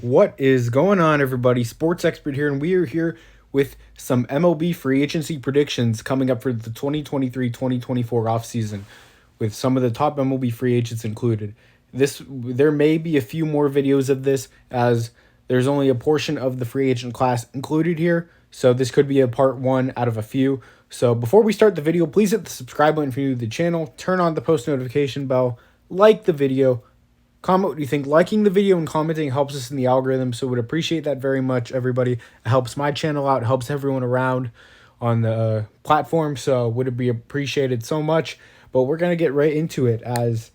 What is going on, everybody? Sports Expert here, and we are here with some MLB free agency predictions coming up for the 2023-2024 offseason, with some of the top MLB free agents included. There may be a few more videos of this, as there's only a portion of the free agent class included here, so this could be a part one out of a few. So before we start the video, please hit the subscribe button if you're new to the channel, turn on the post notification bell, like the video, comment what you think. Liking the video and commenting helps us in the algorithm, so would appreciate that very much, everybody. It helps my channel out, it helps everyone around on the platform, so would be appreciated so much. But we're going to get right into it, as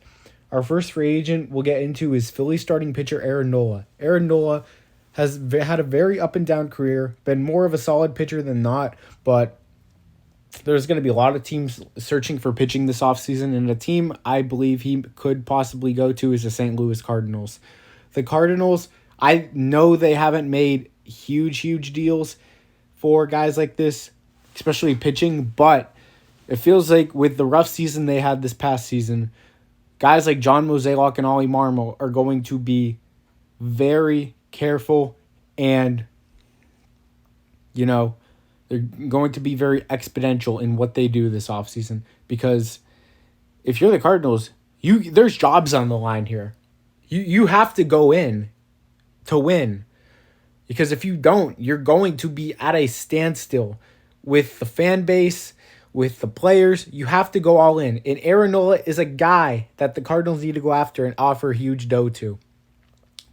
our first free agent we'll get into is Philly starting pitcher Arano Nola. Arano Nola has had a very up and down career, been more of a solid pitcher than not, but there's going to be a lot of teams searching for pitching this offseason, and a team I believe he could possibly go to is the St. Louis Cardinals. The Cardinals, I know they haven't made huge deals for guys like this, especially pitching, but it feels like with the rough season they had this past season, guys like John Mozeliak and Ollie Marmol are going to be very careful, and, they're going to be very exponential in what they do this offseason, because if you're the Cardinals, there's jobs on the line here. You have to go in to win, because if you don't, you're going to be at a standstill with the fan base, with the players. You have to go all in. And Arano Nola is a guy that the Cardinals need to go after and offer huge dough to.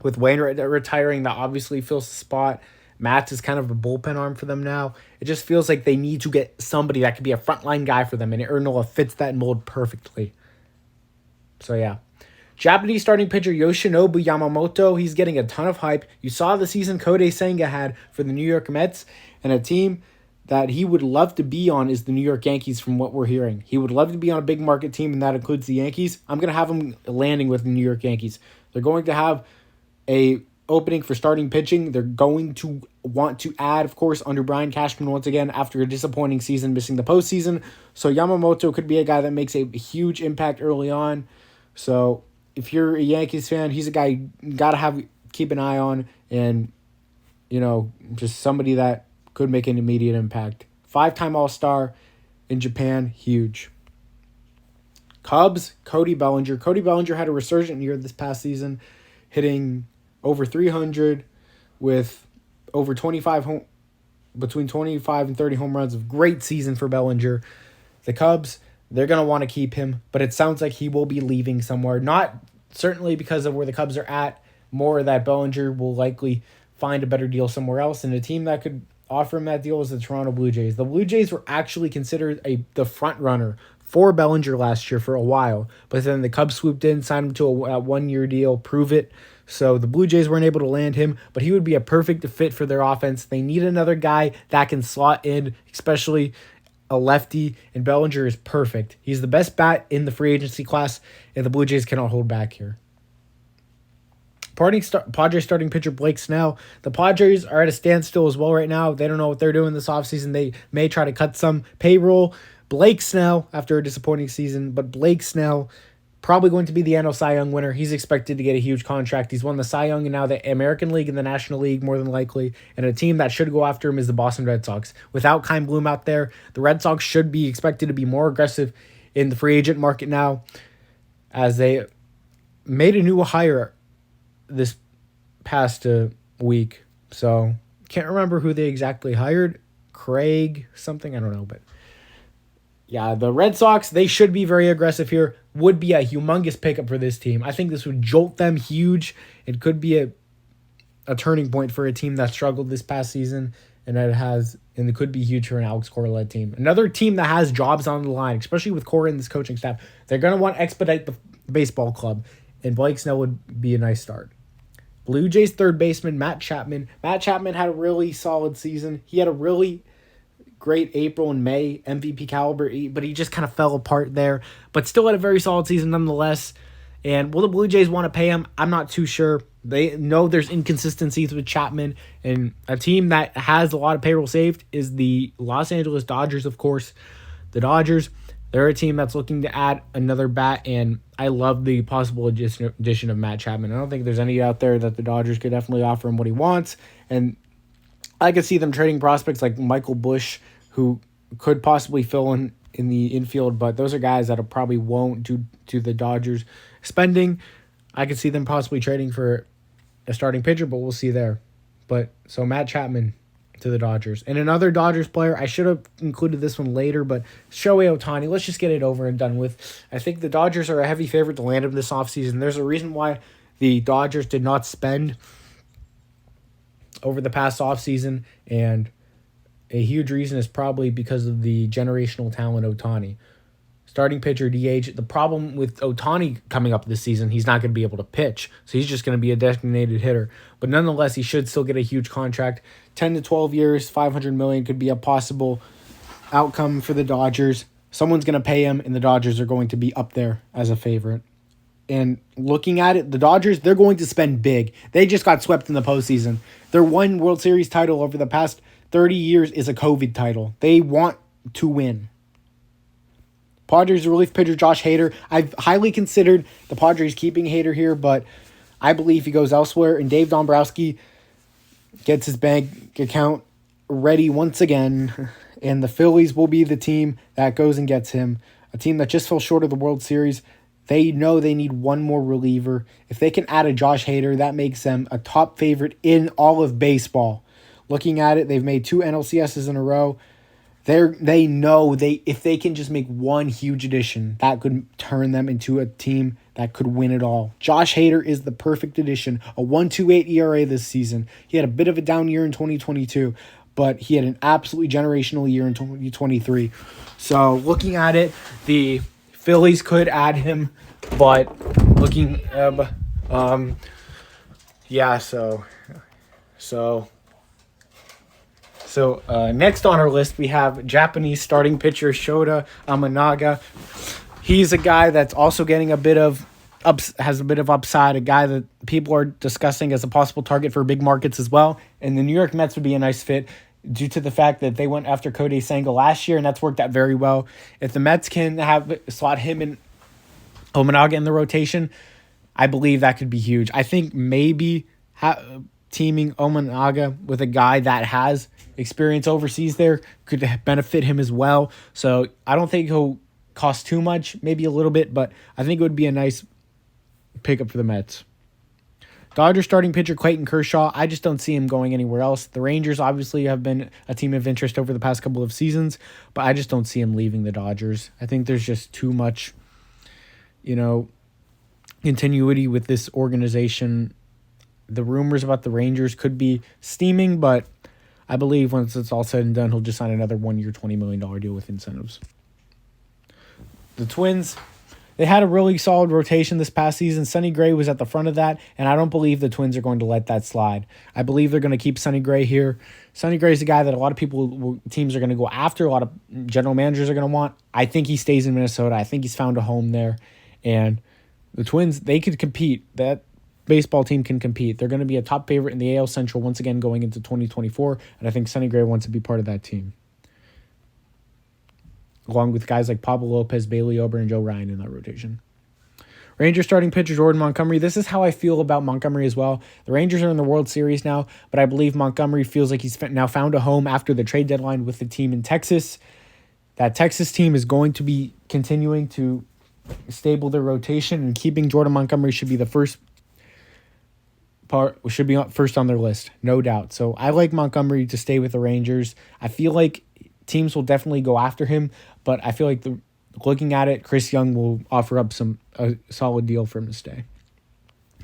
With Wainwright retiring, that obviously fills the spot. Matz is kind of a bullpen arm for them now. It just feels like they need to get somebody that could be a frontline guy for them, and Arano Nola fits that mold perfectly. So, yeah. Japanese starting pitcher Yoshinobu Yamamoto, he's getting a ton of hype. You saw the season Cody Bellinger had for the New York Mets, and a team that he would love to be on is the New York Yankees, from what we're hearing. He would love to be on a big market team, and that includes the Yankees. I'm going to have him landing with the New York Yankees. They're going to have a opening for starting pitching. They're going to want to add, of course, under Brian Cashman once again after a disappointing season missing the postseason. So Yamamoto could be a guy that makes a huge impact early on. So if you're a Yankees fan, he's a guy you got to keep an eye on, and, just somebody that could make an immediate impact. 5-time All-Star in Japan, huge. Cubs, Cody Bellinger. Cody Bellinger had a resurgent year this past season, hitting over 300 with over between 25 and 30 home runs. Of great season for Bellinger. The Cubs, they're going to want to keep him, but it sounds like he will be leaving somewhere. Not certainly because of where the Cubs are at, more that Bellinger will likely find a better deal somewhere else, and a team that could offer him that deal is the Toronto Blue Jays. The Blue Jays were actually considered the front runner for Bellinger last year for a while, but then the Cubs swooped in, signed him to a one-year deal, prove it. So the Blue Jays weren't able to land him, but he would be a perfect fit for their offense. They need another guy that can slot in, especially a lefty, and Bellinger is perfect. He's the best bat in the free agency class, and the Blue Jays cannot hold back here. Padres starting pitcher Blake Snell. The Padres are at a standstill as well right now. They don't know what they're doing this offseason. They may try to cut some payroll. Blake Snell, after a disappointing season, but Blake Snell, probably going to be the NL Cy Young winner. He's expected to get a huge contract. He's won the Cy Young and now the American League and the National League, more than likely. And a team that should go after him is the Boston Red Sox. Without Kyle Bloom out there, the Red Sox should be expected to be more aggressive in the free agent market now, as they made a new hire this past week. So can't remember who they exactly hired. Craig something, I don't know, but yeah, the Red Sox, they should be very aggressive here. Would be a humongous pickup for this team. I think this would jolt them huge. It could be a turning point for a team that struggled this past season, and it could be huge for an Alex Cora-led team. Another team that has jobs on the line, especially with Cora and this coaching staff. They're going to want to expedite the baseball club, and Blake Snell would be a nice start. Blue Jays third baseman Matt Chapman. Matt Chapman had a really solid season. He had a really great April and May, MVP caliber, but he just kind of fell apart there. But still had a very solid season nonetheless. And will the Blue Jays want to pay him? I'm not too sure. They know there's inconsistencies with Chapman. And a team that has a lot of payroll saved is the Los Angeles Dodgers, of course. The Dodgers, They're a team that's looking to add another bat, and I love the possible addition of Matt Chapman. I don't think there's any out there that the Dodgers could definitely offer him what he wants, and I could see them trading prospects like Michael Busch, who could possibly fill in the infield, but those are guys that probably won't due to the Dodgers spending. I could see them possibly trading for a starting pitcher, but we'll see there. But so Matt Chapman to the Dodgers. And another Dodgers player, I should have included this one later, but Shohei Otani. Let's just get it over and done with. I think the Dodgers are a heavy favorite to land him this offseason. There's a reason why the Dodgers did not spend over the past offseason, and a huge reason is probably because of the generational talent Otani. Starting pitcher DH. The problem with Otani coming up this season, he's not going to be able to pitch. So he's just going to be a designated hitter. But nonetheless, he should still get a huge contract. 10 to 12 years, $500 million could be a possible outcome for the Dodgers. Someone's going to pay him, and the Dodgers are going to be up there as a favorite. And looking at it, the Dodgers, they're going to spend big. They just got swept in the postseason. Their one World Series title over the past 30 years is a COVID title. They want to win. Padres relief pitcher Josh Hader. I've highly considered the Padres keeping Hader here, but I believe he goes elsewhere. And Dave Dombrowski gets his bank account ready once again. And the Phillies will be the team that goes and gets him. A team that just fell short of the World Series. They know they need one more reliever. If they can add a Josh Hader, that makes them a top favorite in all of baseball. Looking at it, they've made 2 NLCSs in a row. They know if they can just make one huge addition, that could turn them into a team that could win it all. Josh Hader is the perfect addition. A 1.28 ERA this season. He had a bit of a down year in 2022, but he had an absolutely generational year in 2023. So looking at it, the Phillies could add him, but looking, So next on our list, we have Japanese starting pitcher Shota Amanaga. He's a guy that's also getting has a bit of upside, a guy that people are discussing as a possible target for big markets as well. And the New York Mets would be a nice fit due to the fact that they went after Cody Bellinger last year, and that's worked out very well. If the Mets can slot him and Amanaga in the rotation, I believe that could be huge. I think maybe teaming Amanaga with a guy that has experience overseas there could benefit him as well. So I don't think he'll cost too much, maybe a little bit, but I think it would be a nice pickup for the Mets. Dodgers starting pitcher Clayton Kershaw, I just don't see him going anywhere else. The Rangers obviously have been a team of interest over the past couple of seasons, but I just don't see him leaving the Dodgers. I think there's just too much, continuity with this organization. The rumors about the Rangers could be steaming, but I believe once it's all said and done, he'll just sign another 1-year, $20 million deal with incentives. The Twins, they had a really solid rotation this past season. Sonny Gray was at the front of that, and I don't believe the Twins are going to let that slide. I believe they're going to keep Sonny Gray here. Sonny Gray is a guy that a lot of teams are going to go after, a lot of general managers are going to want. I think he stays in Minnesota. I think he's found a home there. And the Twins, they could compete. That baseball team can compete. They're going to be a top favorite in the AL Central once again going into 2024, and I think Sonny Gray wants to be part of that team, along with guys like Pablo Lopez, Bailey Ober, and Joe Ryan in that rotation. Rangers starting pitcher Jordan Montgomery. This is how I feel about Montgomery as well. The Rangers are in the World Series now, but I believe Montgomery feels like he's now found a home after the trade deadline with the team in Texas. That Texas team is going to be continuing to stable their rotation, and keeping Jordan Montgomery should be first on their list, no doubt. So I like Montgomery to stay with the Rangers. I feel like teams will definitely go after him, but I feel like looking at it, Chris Young will offer up a solid deal for him to stay.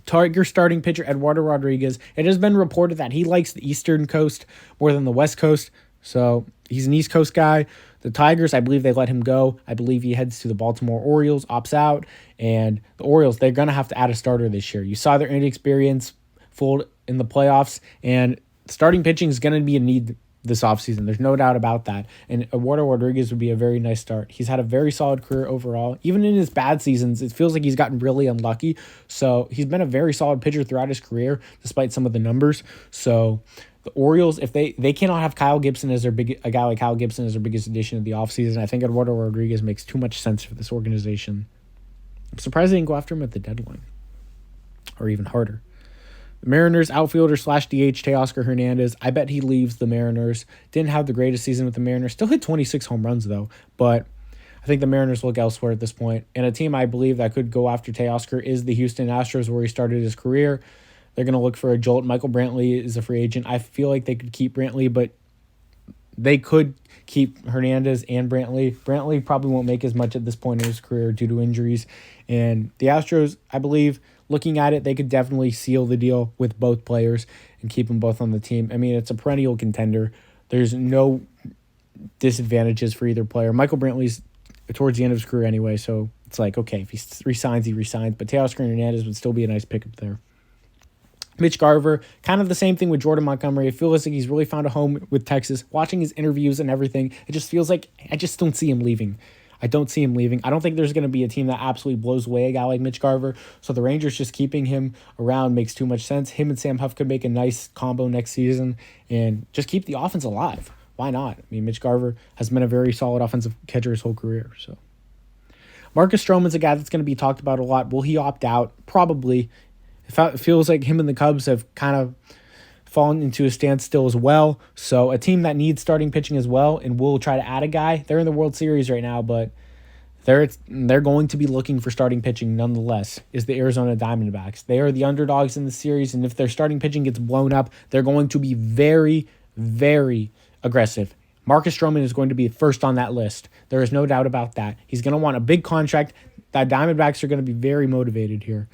Tiger starting pitcher Eduardo Rodriguez. It has been reported that he likes the Eastern Coast more than the West Coast, so he's an East Coast guy. The Tigers, I believe they let him go. I believe he heads to the Baltimore Orioles, opts out, and the Orioles, they're going to have to add a starter this year. You saw their inexperience fold in the playoffs, and starting pitching is going to be a need this offseason. There's no doubt about that. And Eduardo Rodriguez would be a very nice start. He's had a very solid career overall. Even in his bad seasons, it feels like he's gotten really unlucky. So he's been a very solid pitcher throughout his career, despite some of the numbers. So The Orioles, if they cannot have Kyle Gibson as a guy like Kyle Gibson as their biggest addition of the offseason, I think Eduardo Rodriguez makes too much sense for this organization. I'm surprised they didn't go after him at the deadline. Or even harder. The Mariners outfielder / DH Teoscar Hernandez. I bet he leaves the Mariners. Didn't have the greatest season with the Mariners. Still hit 26 home runs, though. But I think the Mariners look elsewhere at this point. And a team I believe that could go after Teoscar is the Houston Astros, where he started his career. They're going to look for a jolt. Michael Brantley is a free agent. I feel like they could keep Brantley, but they could keep Hernandez and Brantley. Brantley probably won't make as much at this point in his career due to injuries. And the Astros, I believe, looking at it, they could definitely seal the deal with both players and keep them both on the team. I mean, it's a perennial contender. There's no disadvantages for either player. Michael Brantley's towards the end of his career anyway, so it's like, okay, if he resigns, he resigns. But Teoscar Hernandez would still be a nice pickup there. Mitch Garver, kind of the same thing with Jordan Montgomery. It feels like he's really found a home with Texas. Watching his interviews and everything, it just feels like I just don't see him leaving. I don't see him leaving. I don't think there's going to be a team that absolutely blows away a guy like Mitch Garver. So the Rangers just keeping him around makes too much sense. Him and Sam Huff could make a nice combo next season and just keep the offense alive. Why not? I mean, Mitch Garver has been a very solid offensive catcher his whole career. So Marcus Stroman's a guy that's going to be talked about a lot. Will he opt out? Probably. It feels like him and the Cubs have kind of fallen into a standstill as well. So a team that needs starting pitching as well and will try to add a guy. They're in the World Series right now, but they're going to be looking for starting pitching nonetheless, is the Arizona Diamondbacks. They are the underdogs in the series, and if their starting pitching gets blown up, they're going to be very, very aggressive. Marcus Stroman is going to be first on that list. There is no doubt about that. He's going to want a big contract. The Diamondbacks are going to be very motivated here.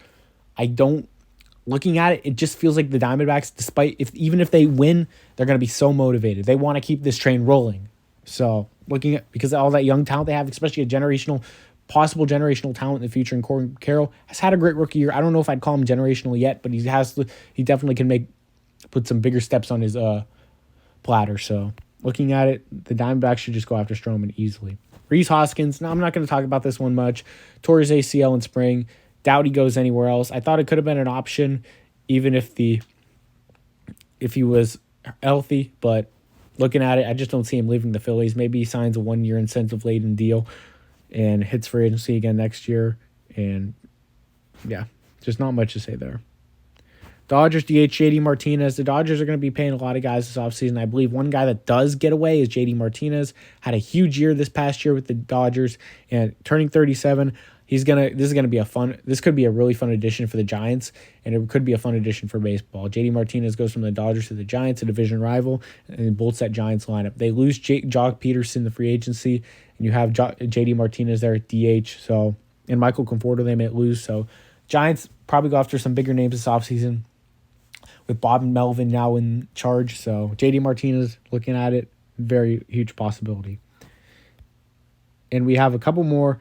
Looking at it, it just feels like the Diamondbacks, even if they win, they're going to be so motivated. They want to keep this train rolling. So because of all that young talent they have, especially possible generational talent in the future, and Corbin Carroll has had a great rookie year. I don't know if I'd call him generational yet, but he definitely can put some bigger steps on his platter. So looking at it, the Diamondbacks should just go after Stroman easily. Rhys Hoskins, no, I'm not going to talk about this one much. Tore his ACL in spring. Doubt he goes anywhere else. I thought it could have been an option even if he was healthy, but looking at it, I just don't see him leaving the Phillies. Maybe he signs a 1-year incentive-laden deal and hits free agency again next year. And, yeah, just not much to say there. Dodgers DH JD Martinez. The Dodgers are going to be paying a lot of guys this offseason. I believe one guy that does get away is JD Martinez. Had a huge year this past year with the Dodgers and turning 37. This could be a really fun addition for the Giants, and it could be a fun addition for baseball. JD Martinez goes from the Dodgers to the Giants, a division rival, and bolts that Giants lineup. They lose Jock Peterson, the free agency, and you have JD Martinez there at DH. So, and Michael Conforto they may lose. So, Giants probably go after some bigger names this offseason with Bob Melvin now in charge. So, JD Martinez, looking at it, very huge possibility. And we have a couple more.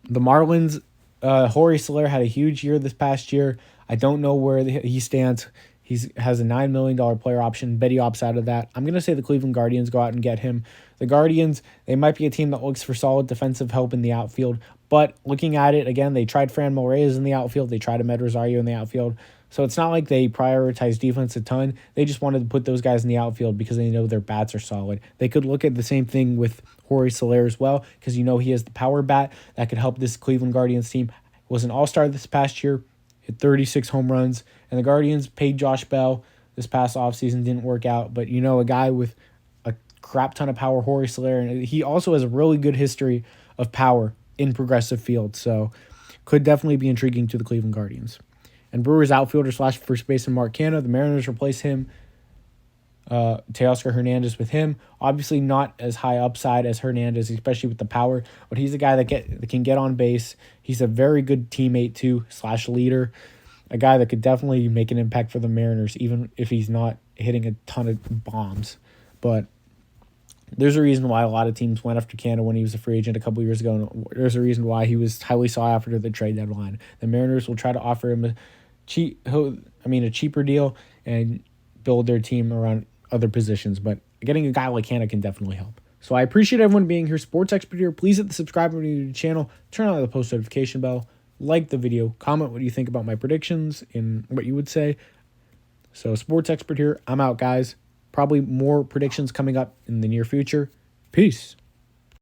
The Marlins, Jorge Soler had a huge year this past year. I don't know where he stands. He has a $9 million player option. Bet he opts out of that. I'm going to say the Cleveland Guardians go out and get him. The Guardians, they might be a team that looks for solid defensive help in the outfield. But looking at it, again, they tried Franmil Reyes in the outfield. They tried Amed Rosario in the outfield. So it's not like they prioritize defense a ton. They just wanted to put those guys in the outfield because they know their bats are solid. They could look at the same thing with Jorge Soler as well, because he has the power bat that could help this Cleveland Guardians team. Was an all-star this past year, hit 36 home runs, and the Guardians paid Josh Bell this past offseason. Didn't work out, but a guy with a crap ton of power, Jorge Soler, and he also has a really good history of power in progressive fields, so could definitely be intriguing to the Cleveland Guardians. And Brewers outfielder / first baseman Mark Canha. The Mariners replace him, Teoscar Hernandez with him. Obviously not as high upside as Hernandez, especially with the power, but he's a guy that can get on base. He's a very good teammate too / leader. A guy that could definitely make an impact for the Mariners, even if he's not hitting a ton of bombs. But there's a reason why a lot of teams went after Canha when he was a free agent a couple years ago. And there's a reason why he was highly sought after the trade deadline. The Mariners will try to offer him a cheaper deal and build their team around other positions. But getting a guy like Canha can definitely help. So I appreciate everyone being here. Sports Expert here. Please hit the subscribe button to the channel. Turn on the post notification bell. Like the video. Comment what you think about my predictions and what you would say. So Sports Expert here. I'm out, guys. Probably more predictions coming up in the near future. Peace.